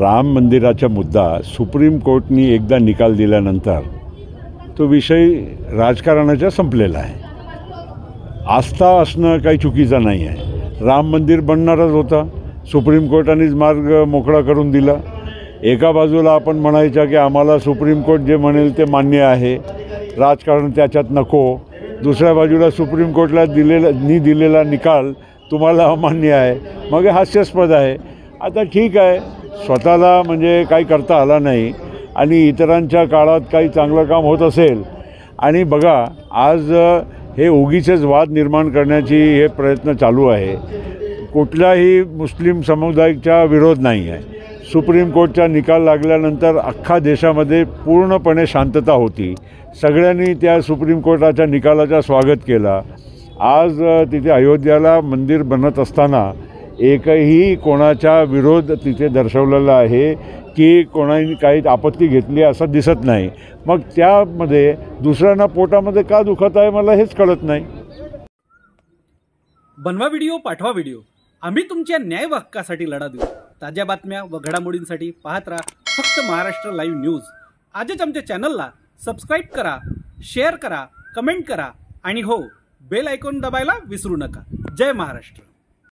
राम मंदिराचा मुद्दा सुप्रीम कोर्टनी एकदा निकाल दिल्यानंतर तो विषय राजकारणाचा संपलेला आहे। आस्था असणं काही चुकीचं नाही आहे। राम मंदिर बनणारच होता, सुप्रीम कोर्टानेच मार्ग मोकळा करून दिला। एका बाजूला आपण म्हणायचं की आम्हाला सुप्रीम कोर्ट जे म्हणेल ते मान्य आहे, राजकारण त्याच्यात नको। दुसऱ्या बाजूला सुप्रीम कोर्टला दिलेला निकाल तुम्हाला अमान्य आहे, मग हे हास्यास्पद आहे। आता ठीक आहे, स्वतःला म्हणजे काही करता आला नाही आणि इतरांच्या काळात काही चांगलं काम होत असेल आणि बघा आज हे उगीचेच वाद निर्माण करण्याची हे प्रयत्न चालू आहे। कुठल्याही मुस्लिम समुदायाचा विरोध नाही आहे। सुप्रीम कोर्टचा निकाल लागल्यानंतर अख्खा देशामध्ये पूर्णपणे शांतता होती। सगळ्यांनी त्या सुप्रीम कोर्टाच्या निकालाचा स्वागत केला। आज तिथे अयोध्याला मंदिर बनत असताना एकही कोणाचा विरोध तिथे दर्शवलेला आहे की कोणाने काही आपत्ती घेतली असं दिसत नाही। मग त्यामध्ये दुसऱ्यांना पोटामध्ये का दुखत आहे मला हेच कळत नाही। बनवा व्हिडिओ, पाठवा व्हिडिओ, आम्ही तुमच्या न्याय व हक्कासाठी लढा देऊ। ताज्या बातम्या व घडामोडींसाठी पाहत राहा फक्त महाराष्ट्र लाईव्ह न्यूज। आजच आमच्या चॅनलला सबस्क्राईब करा, शेअर करा, कमेंट करा आणि हो, बेल आयकॉन दबायला विसरू नका। जय महाराष्ट्र।